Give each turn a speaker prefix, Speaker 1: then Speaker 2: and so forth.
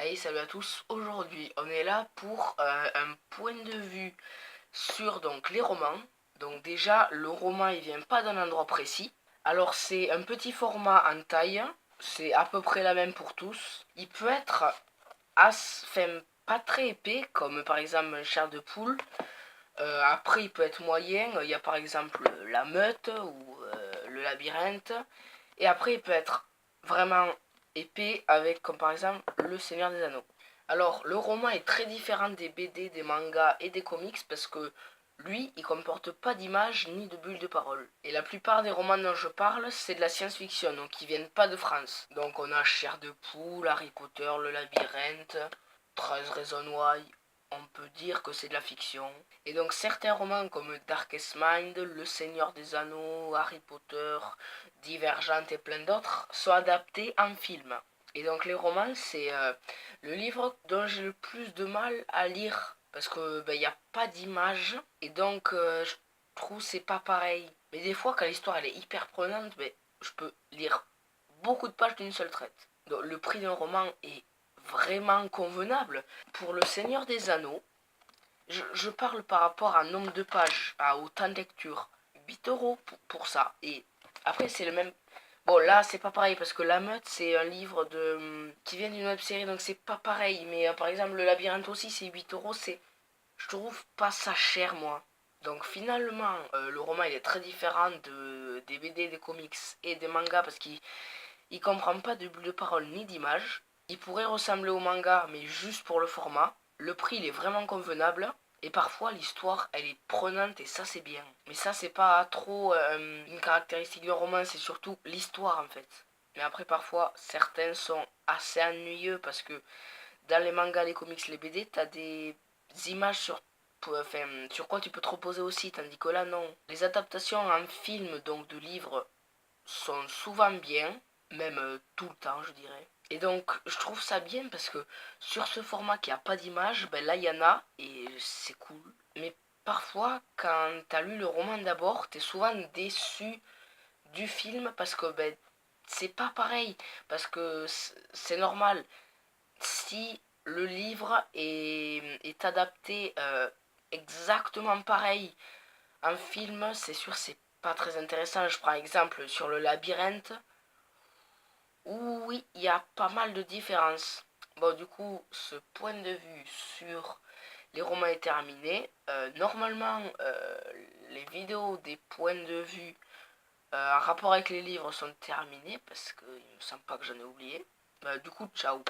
Speaker 1: Allez, salut à tous. Aujourd'hui, on est là pour un point de vue sur donc les romans. Donc déjà, le roman, il vient pas d'un endroit précis. Alors c'est un petit format en taille. C'est à peu près la même pour tous. Il peut être enfin, pas très épais, comme par exemple un chair de poule. Après, il peut être moyen. Il y a par exemple la meute ou le labyrinthe. Et après, il peut être vraiment épais avec, comme par exemple, le Seigneur des Anneaux. Alors, le roman est très différent des BD, des mangas et des comics parce que lui, il comporte pas d'images ni de bulles de parole. Et la plupart des romans dont je parle, c'est de la science-fiction, donc ils viennent pas de France. Donc on a Chair de Poule, Harry Potter, Le Labyrinthe, 13 Reasons Why, on peut dire que c'est de la fiction. Et donc certains romans comme Darkest Mind, Le Seigneur des Anneaux, Harry Potter, Divergente et plein d'autres sont adaptés en film. Et donc les romans, c'est le livre dont j'ai le plus de mal à lire parce que il y a pas d'image et donc je trouve c'est pas pareil. Mais des fois quand l'histoire elle est hyper prenante, je peux lire beaucoup de pages d'une seule traite. Donc le prix d'un roman est vraiment convenable. Pour Le Seigneur des Anneaux, je parle par rapport à nombre de pages, à autant de lecture. 8 € pour ça. Et après, c'est le même. Bon, là, c'est pas pareil parce que La Meute, c'est un livre qui vient d'une web série, donc c'est pas pareil. Mais par exemple, Le Labyrinthe aussi, c'est 8 €. Je trouve pas ça cher, moi. Donc finalement, le roman il est très différent des BD, des comics et des mangas parce qu'il comprend pas de bulles de parole ni d'image. Il pourrait ressembler au manga, mais juste pour le format. Le prix, il est vraiment convenable. Et parfois, l'histoire, elle est prenante et ça, c'est bien. Mais ça, c'est pas trop une caractéristique d'un roman, c'est surtout l'histoire, en fait. Mais après, parfois, certains sont assez ennuyeux parce que dans les mangas, les comics, les BD, t'as des images sur quoi tu peux te reposer aussi, tandis que là, non. Les adaptations en film, donc de livres, sont souvent bien, même tout le temps, je dirais. Et donc, je trouve ça bien parce que sur ce format qui a pas d'image, là, il y en a et c'est cool. Mais parfois, quand t'as lu le roman d'abord, t'es souvent déçu du film parce que c'est pas pareil. Parce que c'est normal. Si le livre est adapté exactement pareil en film, c'est sûr, c'est pas très intéressant. Je prends exemple sur Le Labyrinthe. Oui, il y a pas mal de différences. Bon, du coup, ce point de vue sur les romans est terminé. Normalement, les vidéos des points de vue en rapport avec les livres sont terminées parce qu'il me semble pas que j'en ai oublié. Du coup, ciao.